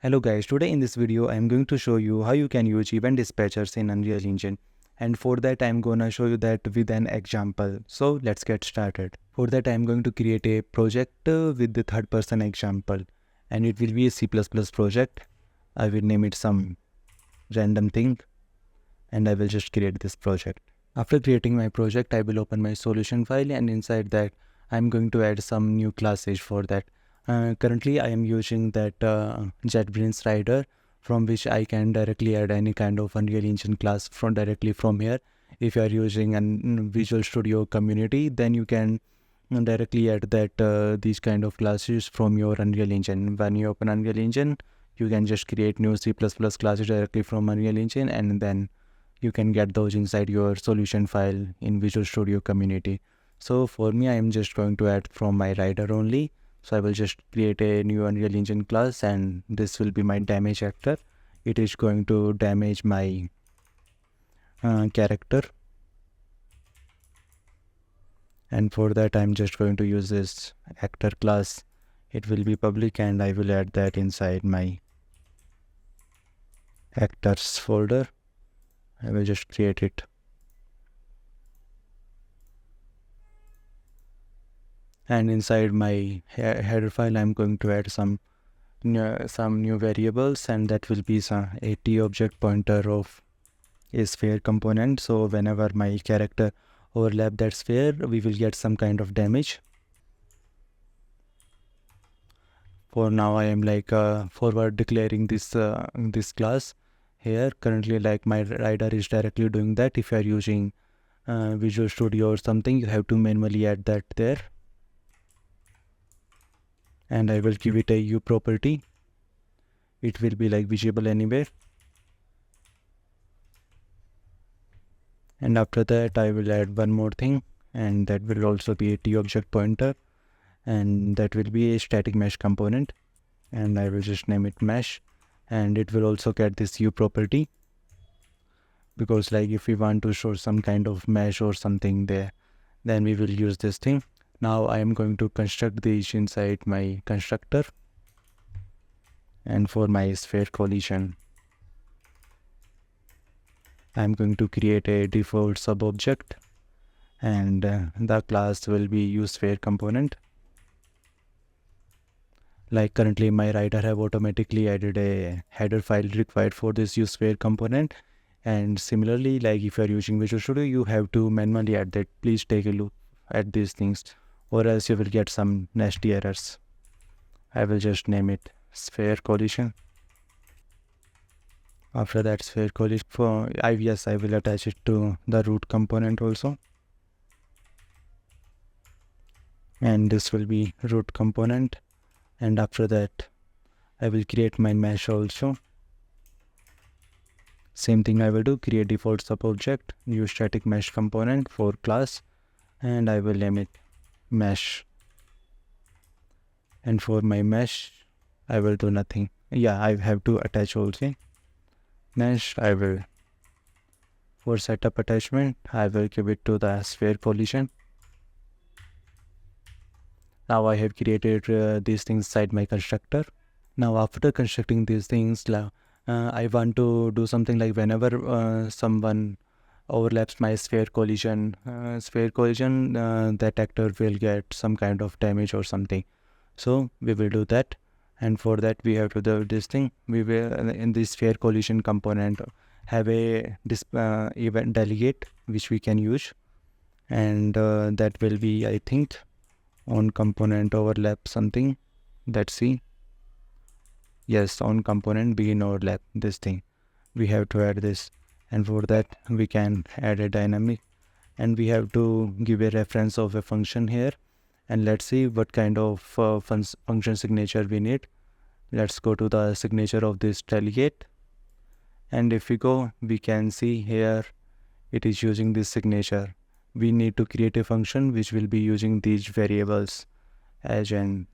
Hello guys, today in this video I am going to show you how you can use event dispatchers in Unreal Engine, and for that I am gonna show you that with an example. So let's get started. For that I am going to create a project with the third person example, and it will be a C++ project. I will name it some random thing and I will just create this project. After creating my project I will open my solution file, and inside that I am going to add some new classes for that. Currently I am using that JetBrains Rider, from which I can directly add any kind of Unreal Engine class directly from here. If you are using a Visual Studio Community, then you can directly add that these kind of classes from your Unreal Engine. When you open Unreal Engine, you can just create new C++ classes directly from Unreal Engine, and then you can get those inside your solution file in Visual Studio Community. So for me, I am just going to add from my rider only. So I will just create a new Unreal Engine class, and this will be my damage actor. It is going to damage my character, and for that I'm just going to use this actor class. It will be public, and I will add that inside my actors folder. I will just create it. And inside my header file I'm going to add some new variables, and that will be some a t object pointer of a sphere component. So whenever my character overlap that sphere, we will get some kind of damage. For now I am like forward declaring this class here. Currently, like, my rider is directly doing that. If you are using Visual Studio or something, you have to manually add that there. And I will give it a U property. It will be like visible anywhere. And after that I will add one more thing, and that will also be a t object pointer, and that will be a static mesh component, and I will just name it mesh. And it will also get this U property, because like if we want to show some kind of mesh or something there, then we will use this thing. Now I am going to construct these inside my constructor. And for my sphere collision, I am going to create a default sub object, and the class will be useSphere component. Like, currently my rider have automatically added a header file required for this useSphere component, and similarly, like, if you are using Visual Studio, you have to manually add that. Please take a look at these things, or else you will get some nasty errors. I will just name it sphere collision. After that sphere collision, I will attach it to the root component also, and this will be root component. And after that I will create my mesh also. Same thing I will do, create default sub object, use static mesh component for class, and I will name it mesh. And for my mesh I will do nothing. Yeah, I have to attach also mesh. I will, for setup attachment, I will give it to the sphere collision. Now I have created these things inside my constructor. Now after constructing these things, I want to do something like whenever someone overlaps my sphere collision, that actor will get some kind of damage or something. So we will do that, and for that we have to do this thing. We will, in the sphere collision component, have a event delegate which we can use, and that will be, I think, on component overlap something. Let's see. Yes, on component begin overlap, this thing we have to add this. And for that we can add a dynamic, and we have to give a reference of a function here. And let's see what kind of function signature we need. Let's go to the signature of this delegate, and if we go, we can see here it is using this signature. We need to create a function which will be using these variables as an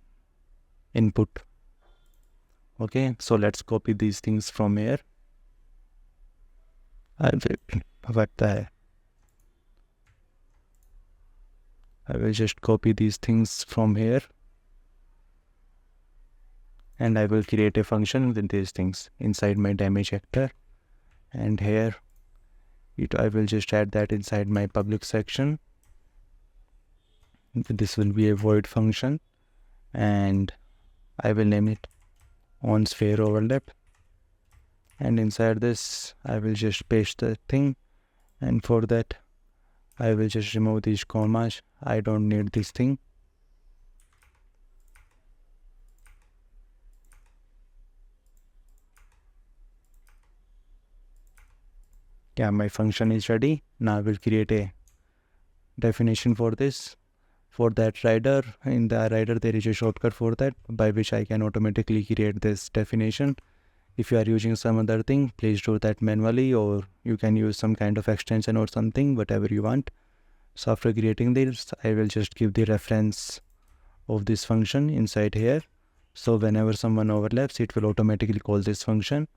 input. Okay, so let's copy these things from here. I will just copy these things from here, and I will create a function with these things inside my damage actor. And here I will just add that inside my public section. This will be a void function, and I will name it on sphere overlap. And inside this I will just paste the thing, and for that I will just remove these commas. I don't need this thing. Yeah, my function is ready. Now I will create a definition for this. For that rider, in the rider there is a shortcut for that by which I can automatically create this definition. If you are using some other thing, please do that manually, or you can use some kind of extension or something, whatever you want. So after creating this, I will just give the reference of this function inside here. So whenever someone overlaps, it will automatically call this function.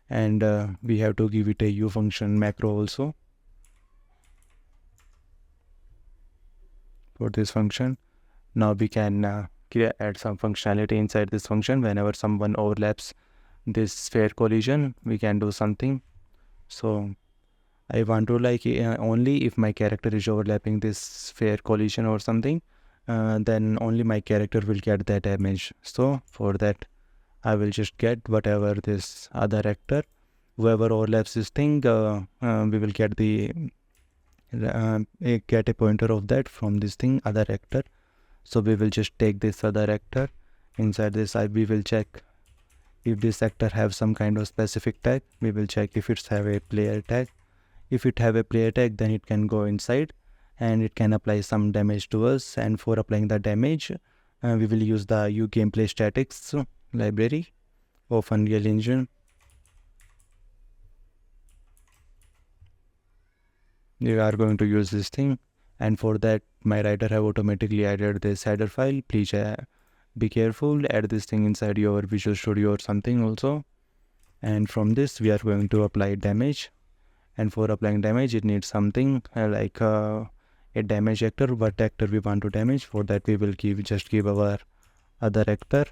And we have to give it a u function macro also for this function. Now we can add some functionality inside this function. Whenever someone overlaps this sphere collision, we can do something. So I want to only if my character is overlapping this sphere collision or something, then only my character will get that damage. So for that I will just get whatever this other actor, whoever overlaps this thing, we will get get a pointer of that from this thing other actor. So we will just take this other actor. Inside this we will check if this actor have some kind of specific tag. We will check if it's have a player tag. If it have a player tag, then it can go inside and it can apply some damage to us. And for applying the damage, we will use the uGameplay statics library of Unreal Engine. We are going to use this thing, and for that my writer have automatically added this header file. Please be careful, add this thing inside your Visual Studio or something also. And from this we are going to apply damage, and for applying damage it needs something like a damage actor. What actor we want to damage? For that we will just give our other actor,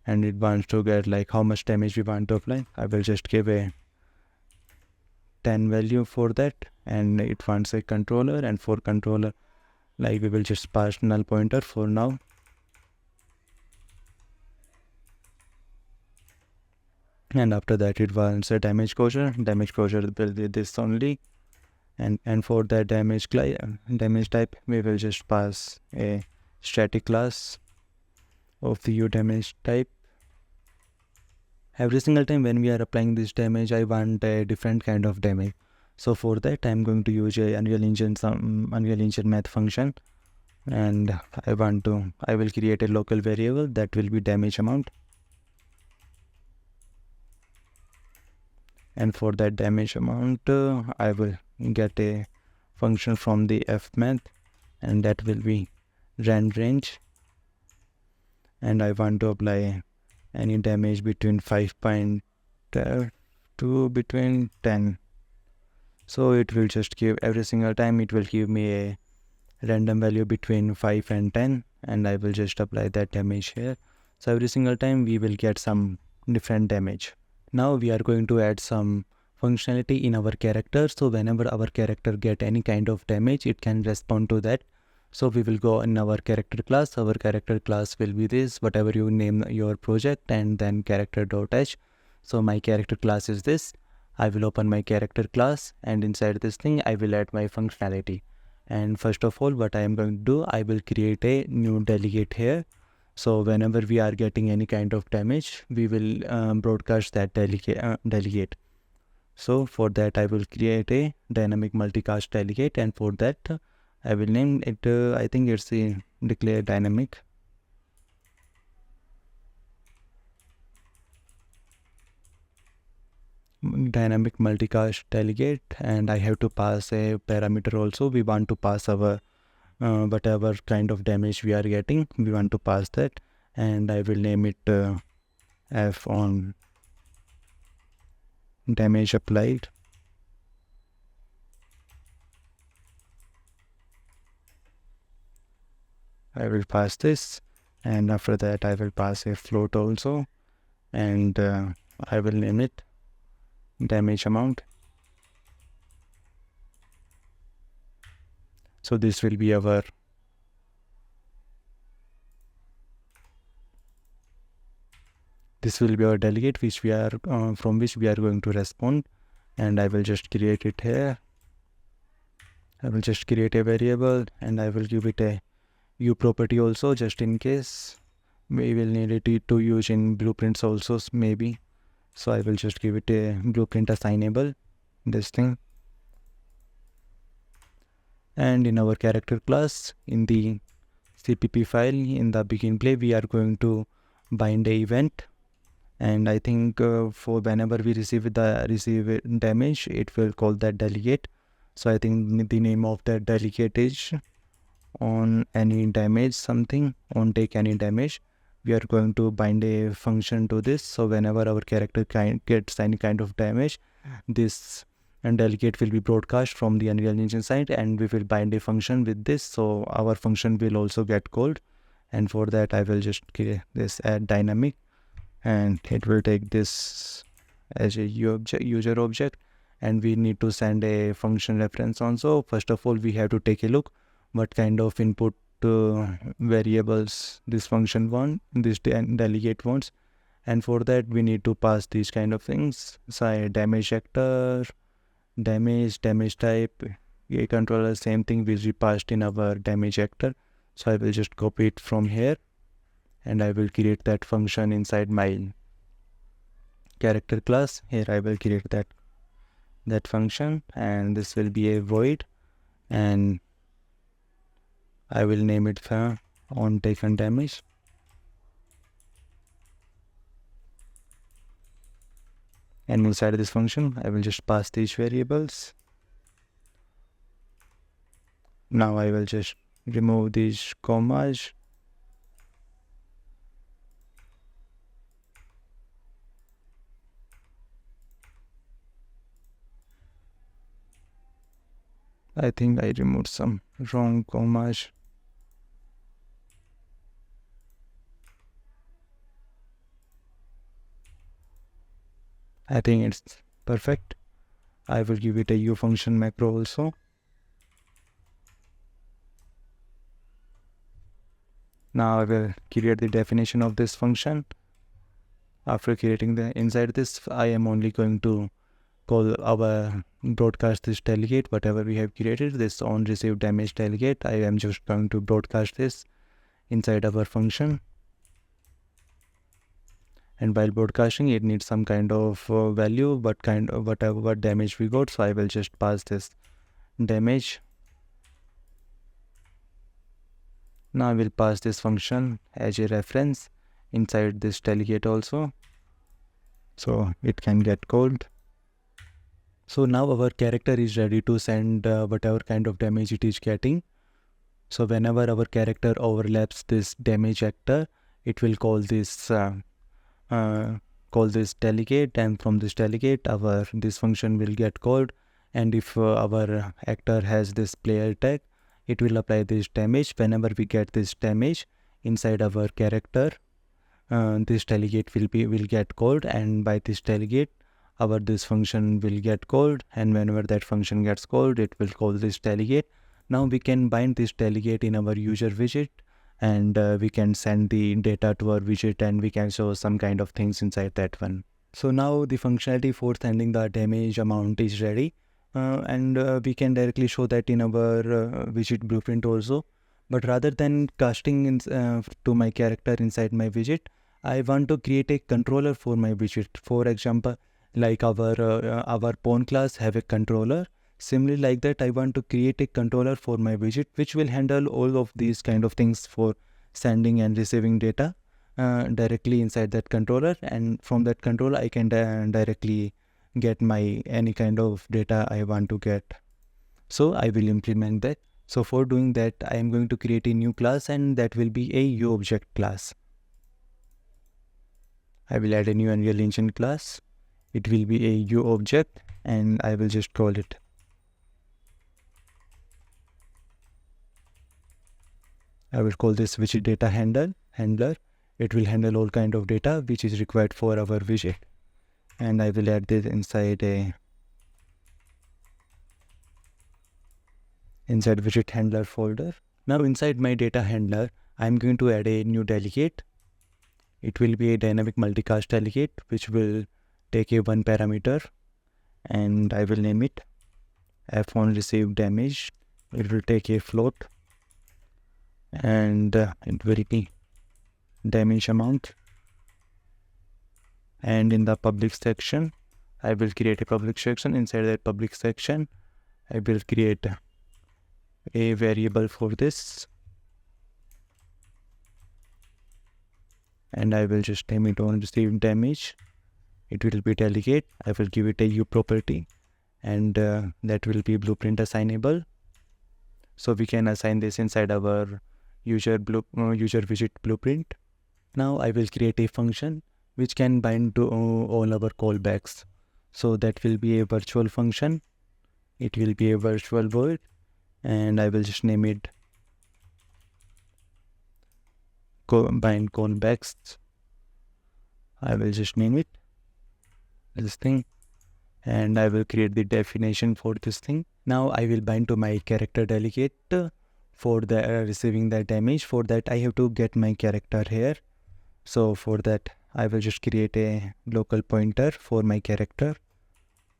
and it wants to get like how much damage we want to apply. I will just give a 10 value for that, and it wants a controller, and for controller we will just pass null pointer for now. And after that it wants a damage quotient. Damage quotient will be this only, and for that damage type we will just pass a static class of the u damage type. Every single time when we are applying this damage, I want a different kind of damage. So for that I'm going to use a Unreal Engine math function, and I will create a local variable that will be damage amount. And for that damage amount I will get a function from the fmath, and that will be rand range, and I want to apply any damage between 5.2 to between 10. So it will just give every single time, it will give me a random value between 5 and 10, and I will just apply that damage here. So every single time we will get some different damage. Now we are going to add some functionality in our character. So whenever our character get any kind of damage, it can respond to that. So we will go in our character class. Our character class will be this, whatever you name your project, and then character.h. So my character class is this. I will open my character class, and inside this thing I will add my functionality. And first of all, what I am going to do, I will create a new delegate here. So whenever we are getting any kind of damage, we will broadcast that delegate. So for that I will create a dynamic multicast delegate, and for that I will name it, I think it's a declare dynamic. Dynamic multicast delegate, and I have to pass a parameter also. We want to pass our whatever kind of damage we are getting, we want to pass that, and I will name it f on damage applied. I will pass this, and after that I will pass a float also, and I will name it damage amount. So this will be our delegate which we are from which we are going to respond, and I will just create it here. I will just create a variable and I will give it a u property also, just in case we will need it to use in blueprints also maybe. So I will just give it a blueprint assignable, this thing. And in our character class, in the CPP file, in the begin play, we are going to bind a event. And I think for whenever we receive damage, it will call that delegate. So I think the name of that delegate is on any damage something, on take any damage. We are going to bind a function to this. So whenever our character gets any kind of damage, this and delegate will be broadcast from the Unreal Engine side, and we will bind a function with this. So our function will also get called. And for that, I will just create this add dynamic, and it will take this as a user object, and we need to send a function reference also. First of all, we have to take a look what kind of input variables this function this delegate wants, and for that we need to pass these kind of things. So damage actor, damage type, a controller, same thing will be passed in our damage actor. So I will just copy it from here, and I will create that function inside my character class. Here I will create that function, and this will be a void, and I will name it on taken damage. And inside this function, I will just pass these variables. Now I will just remove these commas. I think I removed some wrong commas. I think it's perfect. I will give it a u function macro also. Now I will create the definition of this function. After creating inside this, I am only going to call our broadcast this delegate, whatever we have created, this on received damage delegate. I am just going to broadcast this inside our function. And while broadcasting, it needs some kind of value, what damage we got. So I will just pass this damage. Now I will pass this function as a reference inside this delegate also, so it can get called. So now our character is ready to send whatever kind of damage it is getting. So whenever our character overlaps this damage actor, it will call this delegate, and from this delegate this function will get called. And if our actor has this player tag, it will apply this damage. Whenever we get this damage inside our character, this delegate will get called, and by this delegate this function will get called, and whenever that function gets called, it will call this delegate. Now we can bind this delegate in our user widget, and we can send the data to our widget, and we can show some kind of things inside that one. So now the functionality for sending the damage amount is ready, and we can directly show that in our widget blueprint also. But rather than casting to my character inside my widget, I want to create a controller for my widget. For example, like our pawn class have a controller. Similarly, like that, I want to create a controller for my widget, which will handle all of these kind of things for sending and receiving data directly inside that controller. And from that controller, I can directly get my any kind of data I want to get. So I will implement that. So for doing that, I am going to create a new class, and that will be a uObject class. I will add a new Unreal Engine class. It will be a uObject, and I will just call it. I will call this widget data handler, It will handle all kind of data which is required for our widget. And I will add this inside widget handler folder. Now inside my data handler, I'm going to add a new delegate. It will be a dynamic multicast delegate which will take a one parameter, and I will name it f on received damage. It will take a float, and it will be damage amount. And in the public section, I will create a public section. Inside that public section, I will create a variable for this, and I will just name it on received damage. It will be delegate. I will give it a u property, and that will be blueprint assignable. So we can assign this inside our user widget blueprint. Now I will create a function which can bind to all our callbacks. So that will be a virtual function. It will be a virtual void, and I will just name it bind callbacks. I will just name it this thing, and I will create the definition for this thing. Now I will bind to my character delegate for the receiving the damage. For that I have to get my character here. So for that I will just create a local pointer for my character.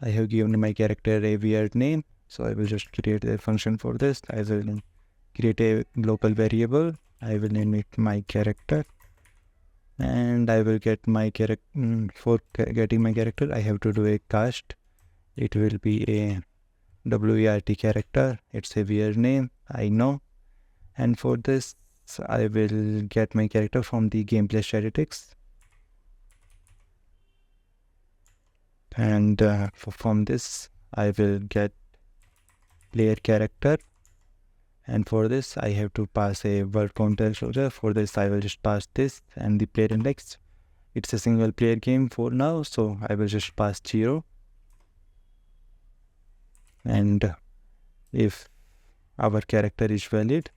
I have given my character a weird name, so I will just create a function for this. I will create a local variable. I will name it my character, and I will get my character. For getting my character, I have to do a cast. It will be a WERT character. It's a weird name, I know. And for this, I will get my character from the gameplay statistics. And from this, I will get player character. And for this, I have to pass a word counter closure. For this, I will just pass this and the player index. It's a single player game for now, so I will just pass 0. And if our character is valid,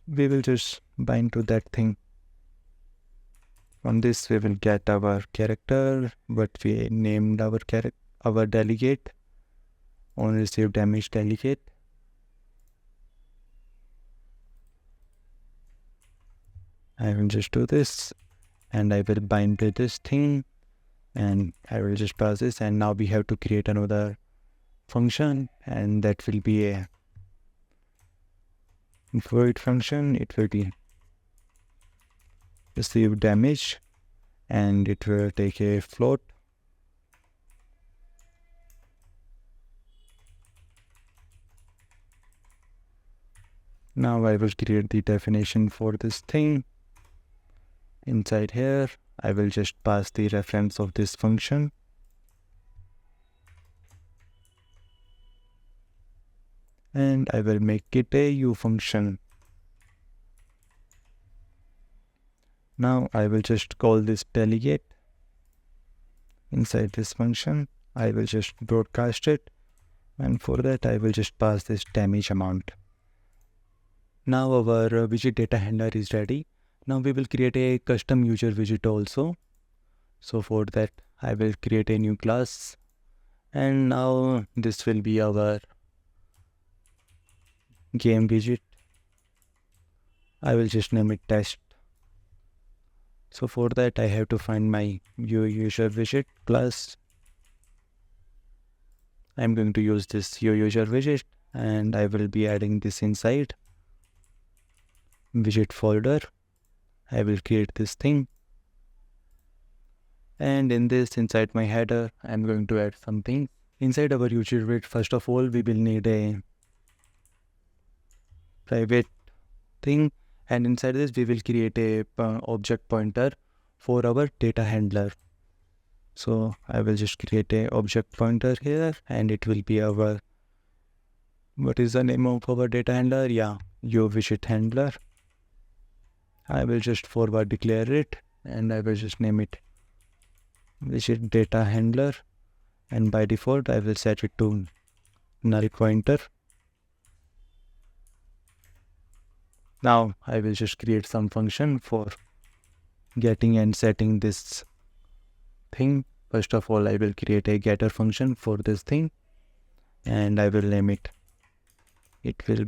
we will just bind to that thing. From this, we will get our character, but we named our delegate on received damage delegate. I will just do this, and I will bind to this thing, and I will just pass this. And now we have to create another function, and that will be a void function. It will be receive damage, and it will take a float. Now I will create the definition for this thing. Inside here, I will just pass the reference of this function. And I will make it a u function. Now I will just call this delegate inside this function. I will just broadcast it, and for that I will just pass this damage amount. Now our widget data handler is ready. Now we will create a custom user widget also. So for that I will create a new class, and now this will be our game widget. I will just name it test. So for that I have to find my user widget class. I'm going to use this user widget, and I will be adding this inside widget folder. I will create this thing, and in this, inside my header, I'm going to add something. Inside our user widget, first of all, we will need a private thing, and inside this we will create a object pointer for our data handler. So I will just create a object pointer here, and it will be our, what is the name of our data handler? Yeah, your widget handler. I will just forward declare it, and I will just name it widget data handler, and by default I will set it to null pointer. Now I will just create some function for getting and setting this thing. First of all, I will create a getter function for this thing, and I will name it. It will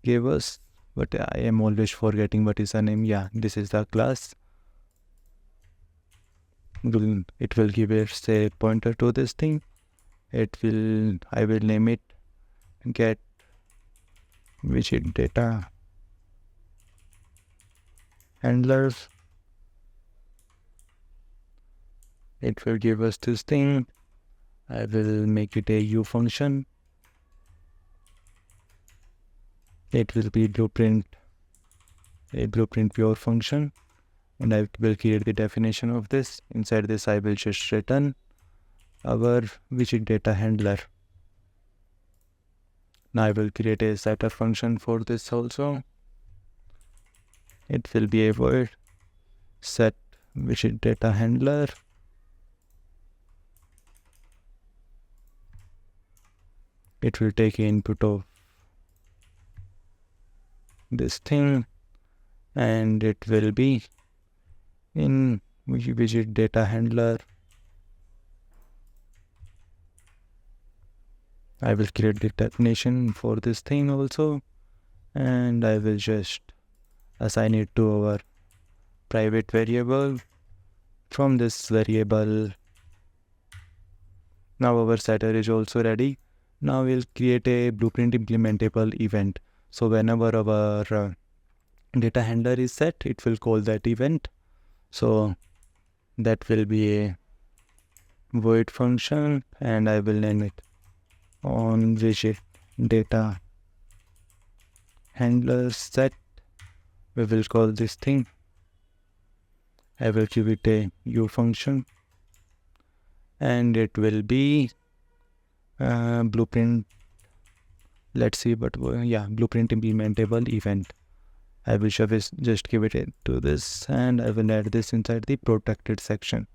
give us, but I am always forgetting what is the name. Yeah, this is the class. It will give us a pointer to this thing. I will name it get widget data handlers. It will give us this thing. I will make it a U function. It will be a blueprint pure function, and I will create the definition of this. Inside this, I will just return our widget data handler. Now I will create a setter function for this also. It will be a void set widget data handler. It will take input of this thing, and it will be in widget data handler. I will create the definition for this thing also, and I will just assign it to our private variable. From this variable, now our setter is also ready. Now we'll create a blueprint implementable event. So whenever our data handler is set, it will call that event. So that will be a void function, and I will name it on widget data handler set. We will call this thing. I will give it a U function, and it will be blueprint. Let's see, but yeah, blueprint implementable event. I will just give it to this, and I will add this inside the protected section.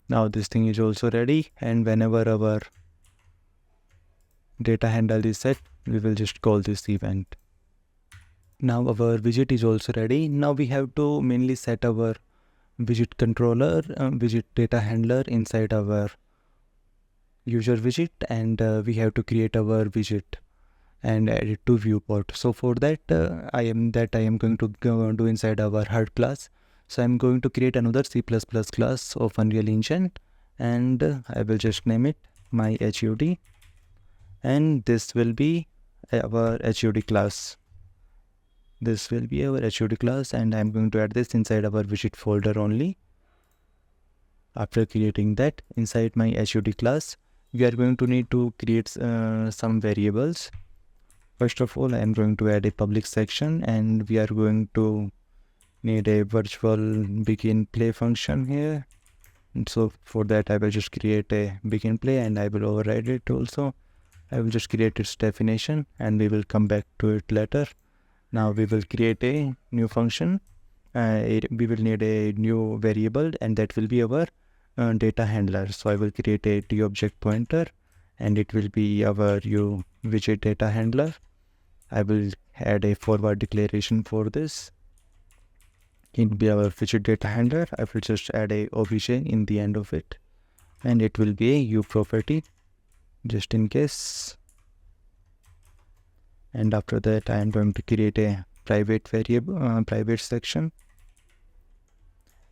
Now this thing is also ready, and whenever our data handle is set, we will just call this event. Now our widget is also ready. Now we have to mainly set our widget controller, widget data handler inside our user widget, and we have to create our widget and add it to viewport. So for that, I am going to do inside our HUD class. So I'm going to create another C++ class of Unreal Engine, and I will just name it my HUD, and this will be our HUD class. This will be our HUD class, and I'm going to add this inside our widget folder only. After creating that, inside my HUD class, we are going to need to create some variables. First of all, I am going to add a public section, and we are going to need a virtual begin play function here. And so for that, I will just create a begin play, and I will override it also. I will just create its definition, and we will come back to it later. Now we will create a new function. We will need a new variable, and that will be our data handler. So I will create a t-object pointer, and it will be our widget data handler. I will add a forward declaration for this. It will be our widget data handler. I will just add a obj in the end of it, and it will be a u property, just in case. And after that, I am going to create a private variable, private section.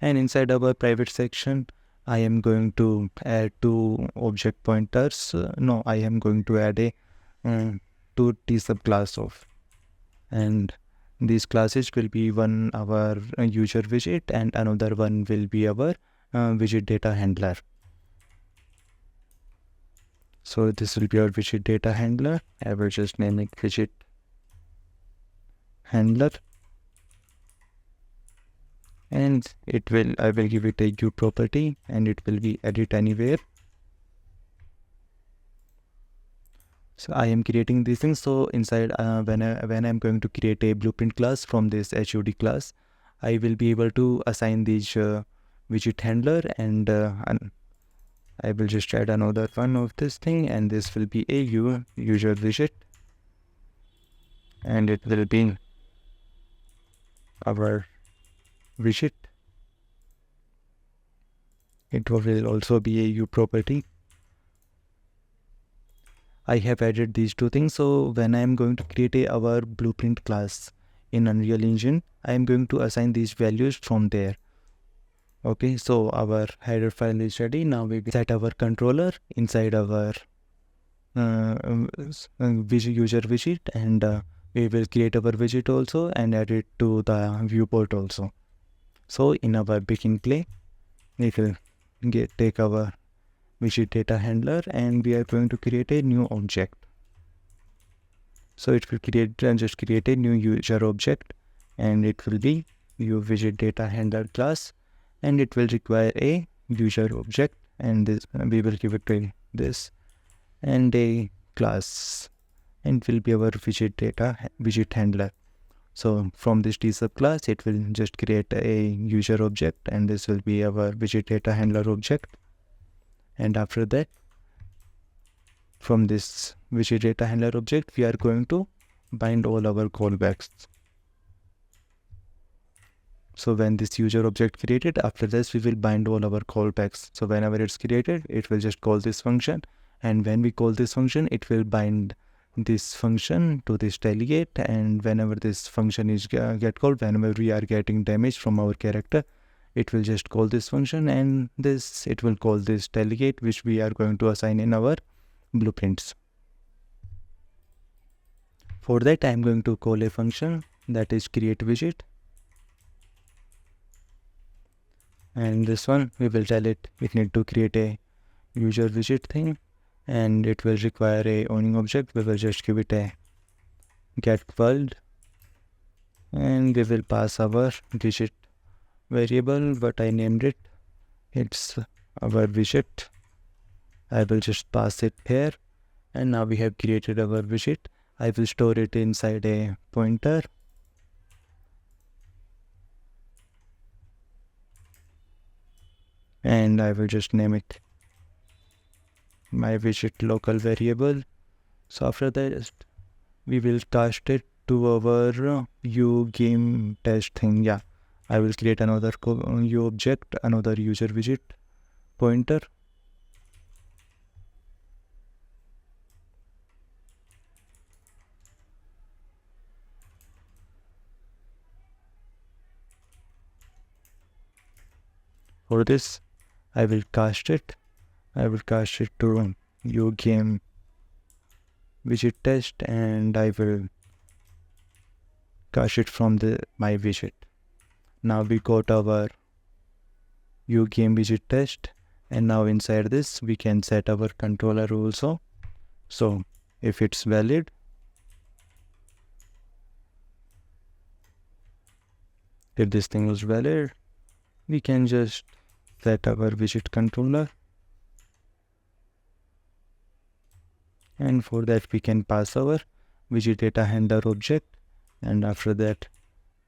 And inside our private section, I am going to add two object pointers. I am going to add a two t subclass of, and these classes will be one our user widget, and another one will be our widget data handler. So this will be our widget data handler. I will just name it widget handler, and I will give it a u property, and it will be edit anywhere. So I am creating these things. So inside when I'm going to create a blueprint class from this HUD class, I will be able to assign these widget handler and I will just add another one of this thing, and this will be a user widget, and it will be our widget. It will also be a U property. I have added these two things. So when I am going to create our blueprint class in Unreal Engine, I am going to assign these values from there. Okay, so our header file is ready. Now we will set our controller inside our user widget, and we will create our widget also and add it to the viewport also. So in our begin play, we will take our widget data handler, and we are going to create a new object. So it will just create a new user object, and it will be view widget data handler class, and it will require a user object, and this we will give it to this and a class, and will be our widget handler. So from this t subclass, it will just create a user object, and this will be our widget data handler object. And after that, from this widget data handler object, we are going to bind all our callbacks. So when this user object created, after this we will bind all our callbacks. So whenever it's created, it will just call this function, and when we call this function, it will bind this function to this delegate, and whenever this function is get called, whenever we are getting damage from our character, it will just call this function, and it will call this delegate, which we are going to assign in our blueprints. For that, I am going to call a function that is create widget, and this one we will tell it we need to create a user widget thing, and it will require a owning object. We will just give it a get world, and we will pass our widget variable, but I named it, it's our widget. I will just pass it here, and now we have created our widget. I will store it inside a pointer, and I will just name it my widget local variable. So after that, we will cast it to our U game test thing. Yeah, I will create another U object, another user widget pointer. For this, I will cast it to U game widget test, and I will cast it from my widget. Now we got our U game widget test, and now inside this we can set our controller also. So if it's valid, if this thing was valid, we can just set our widget controller, and for that we can pass our widget data handler object, and after that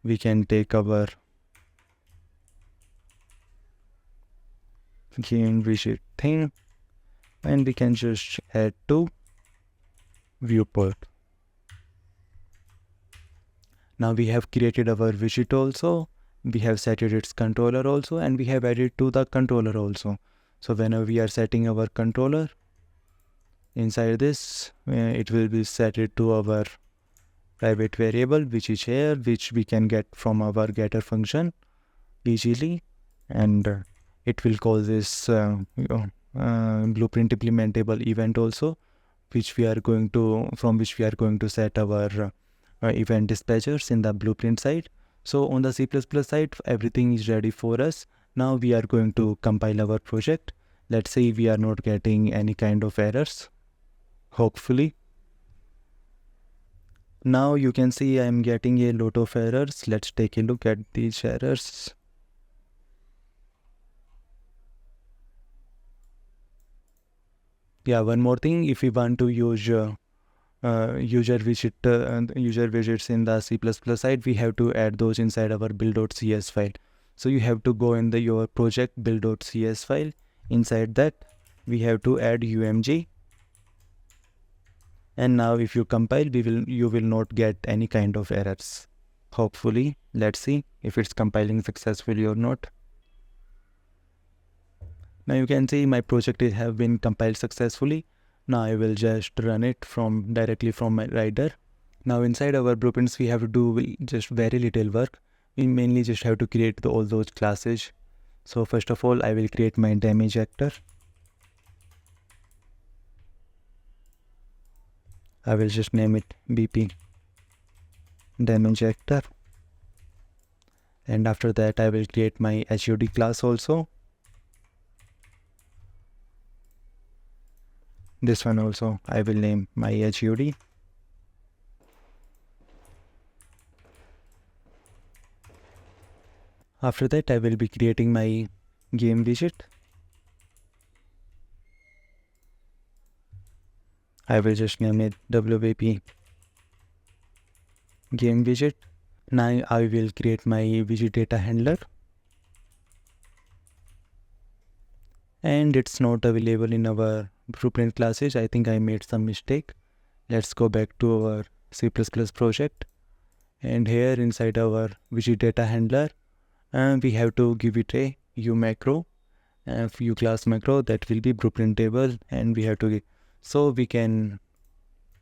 we can take our game widget thing, and we can just add to viewport. Now we have created our widget also, we have set its controller also, and we have added to the controller also. So whenever we are setting our controller, inside this it will be set it to our private variable, which is here, which we can get from our getter function easily, and it will call this blueprint implementable event also, which we are going to set our event dispatchers in the blueprint side. So on the C++ side, everything is ready for us. Now we are going to compile our project. Let's say we are not getting any kind of errors, hopefully. Now you can see I am getting a lot of errors. Let's take a look at these errors. Yeah, one more thing, if we want to use user widgets in the C++ side, we have to add those inside our build.cs file. So you have to go in your project build.cs file. Inside that, we have to add UMG. And now if you compile, you will not get any kind of errors. Hopefully, let's see if it's compiling successfully or not. Now you can see my project have been compiled successfully. Now I will just run it directly from my rider. Now inside our blueprints we have to do just very little work. We mainly just have to create all those classes. So first of all I will create my damage actor. I will just name it BP damage actor. And after that I will create my HUD class also. This one also I will name my HUD. After that I will be creating my game widget. I will just name it WP game widget. Now I will create my widget data handler. And it's not available in our blueprint classes. I think I made some mistake. Let's go back to our C++ project. And here inside our widget data handler, we have to give it a U macro, U class macro that will be blueprint table, and we have to so we can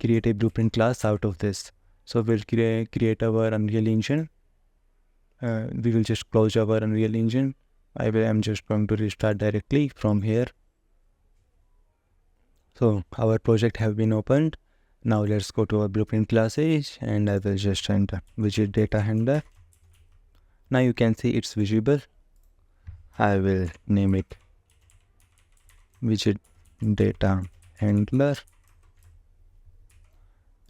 create a blueprint class out of this. So we'll create our Unreal Engine. We will just close our Unreal Engine. I'm just going to restart directly from here. So our project have been opened. Now let's go to our blueprint classes, and I will just enter widget data handler. Now you can see it's visible. I will name it widget data handler.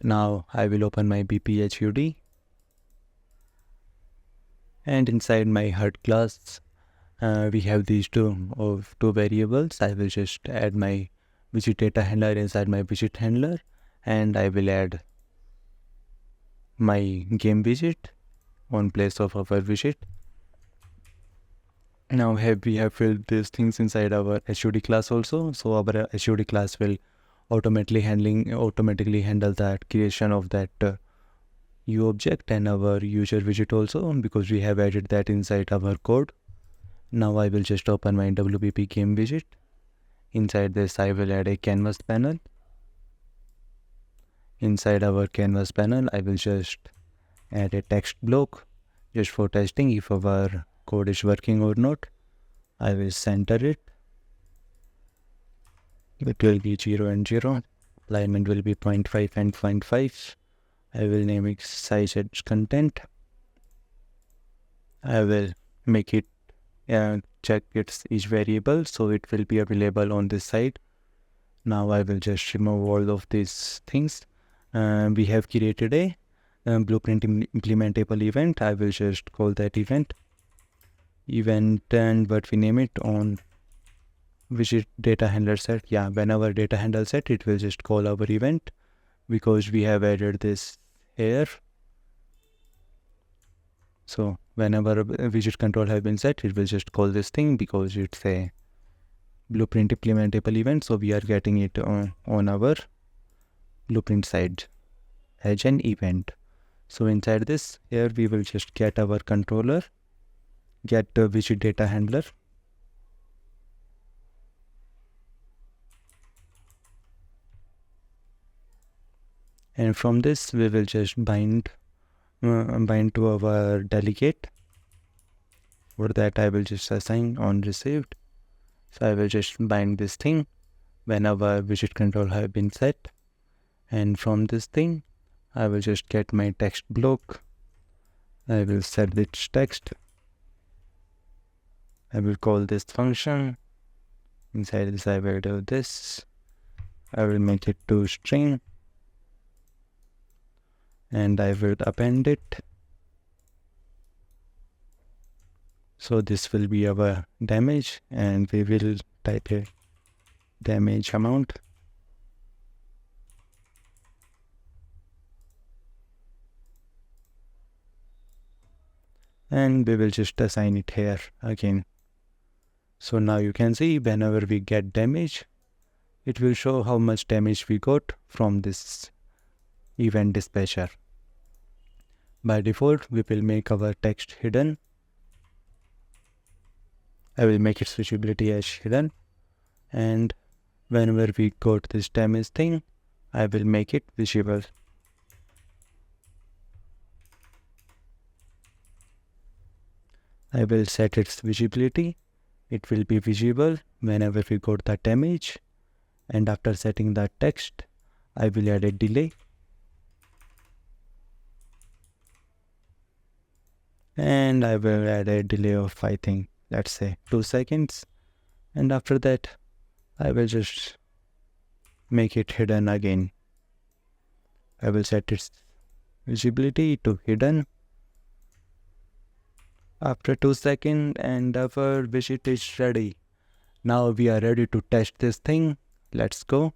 Now I will open my BPHUD, and inside my HUD class we have these two variables. I will just add my widget data handler inside my widget handler, and I will add my game widget on place of our widget. Now we have filled these things inside our HUD class also. So our HUD class will automatically handle that creation of that U object and our user widget also, because we have added that inside our code. Now I will just open my WPP game widget. Inside this I will add a canvas panel. Inside our canvas panel I will just add a text block just for testing if our code is working or not. I will center it. It will be 0 and 0. Alignment will be 0.5 and 0.5. I will name it size edge content. I will make it check its each variable so it will be available on this side. Now I will just remove all of these things. We have created a blueprint implementable event. I will just call that event, and what we name it on widget data handler set. Yeah, whenever data handler set, it will just call our event because we have added this here. So whenever a widget control has been set, it will just call this thing because it's a blueprint implementable event. So we are getting it on our blueprint side as an event. So inside this, here we will just get our controller, get the widget data handler. And from this, we will just bind to our delegate. For that, I will just assign on received. So I will just bind this thing whenever widget control have been set. And from this thing, I will just get my text block. I will set this text. I will call this function. Inside this, I will do this. I will make it to string. And I will append it. So this will be our damage, and we will type a damage amount. And we will just assign it here again. So now you can see whenever we get damage, it will show how much damage we got from this event dispatcher. By default, we will make our text hidden. I will make its visibility as hidden, and whenever we got this damage thing, I will make it visible. I will set its visibility. It will be visible whenever we got the damage, and after setting the text, I will add a delay. And I will add a delay of, I think, let's say 2 seconds. And after that, I will just make it hidden again. I will set its visibility to hidden after 2 seconds, and our widget is ready. Now we are ready to test this thing. Let's go.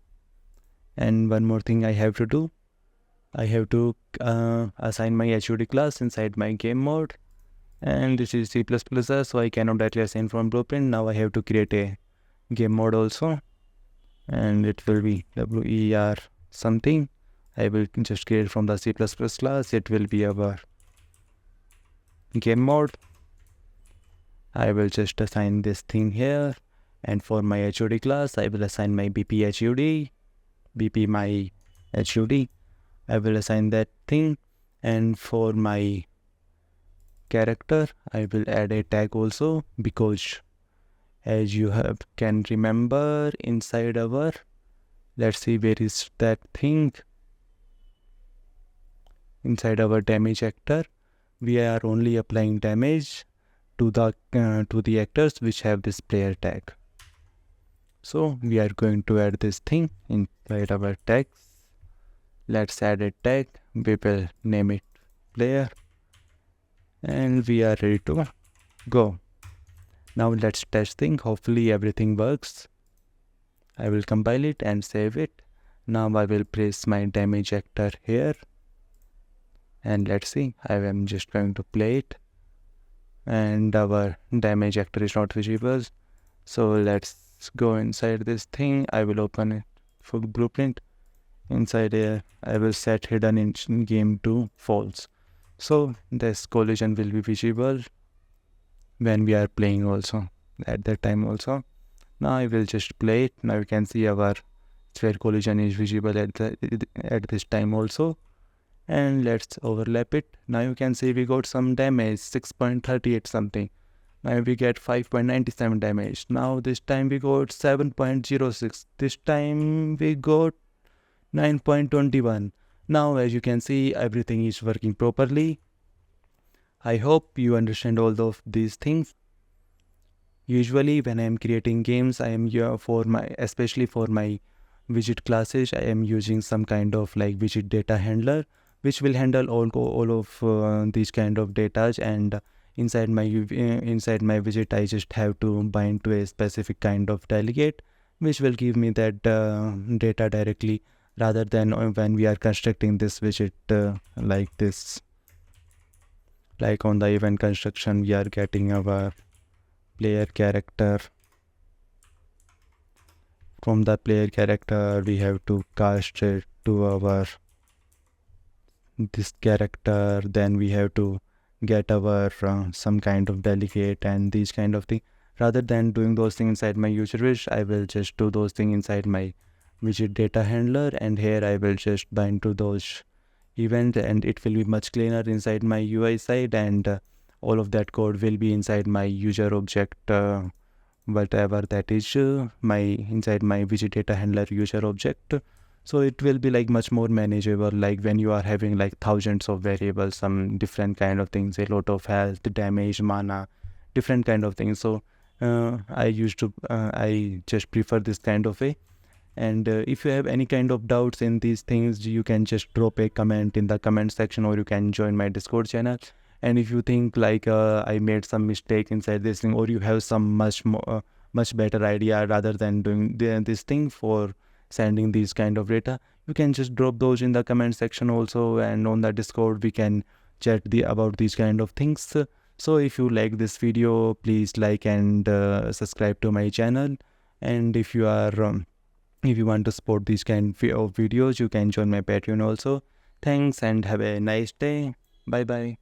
And one more thing I have to do. I have to assign my HUD class inside my game mode. And this is C++, so I cannot directly assign from blueprint. Now I have to create a game mode also, and it will be WER something. I will just create from the C++ class. It will be our game mode. I will just assign this thing here, and for my HUD class, I will assign my BP HUD, BP my HUD. I will assign that thing, and for my character, I will add a tag also, because as you can remember inside our, let's see where is that thing, inside our damage actor, we are only applying damage to the actors which have this player tag. So we are going to add this thing inside our tags. Let's add a tag. We will name it player, and we are ready to go. Now let's test thing. Hopefully everything works. I will compile it and save it. Now I will place my damage actor here, and let's see. I am just going to play it, and our damage actor is not visible. So let's go inside this thing. I will open it for blueprint. Inside here, I will set hidden in game to false. So this collision will be visible when we are playing also, at that time also. Now I will just play it. Now you can see our sphere collision is visible at this time also. And let's overlap it. Now you can see we got some damage, 6.38 something. Now we get 5.97 damage. Now this time we got 7.06. This time we got 9.21. Now as you can see, everything is working properly. I hope you understand all of these things. Usually when I am creating games, I am here especially for my widget classes, I am using some kind of like widget data handler, which will handle all of these kind of data, and inside my widget I just have to bind to a specific kind of delegate, which will give me that data directly, rather than when we are constructing this widget like this. Like on the event construction, we are getting our player character. From the player character, we have to cast it to our this character. Then we have to get our some kind of delegate and these kind of thing. Rather than doing those things inside my user wish, I will just do those things inside my widget data handler, and here I will just bind to those event, and it will be much cleaner inside my UI side, and all of that code will be inside my user object, whatever that is, inside my widget data handler user object. So it will be like much more manageable, like when you are having like thousands of variables, some different kind of things, a lot of health, damage, mana, different kind of things. So I just prefer this kind of way. And if you have any kind of doubts in these things, you can just drop a comment in the comment section, or you can join my Discord channel. And if you think like I made some mistake inside this thing, or you have some much better idea rather than doing this thing for sending these kind of data, you can just drop those in the comment section also, and on the Discord we can chat about these kind of things. So if you like this video, please like and subscribe to my channel. And if you are If you want to support these kind of videos, you can join my Patreon also. Thanks and have a nice day. Bye bye.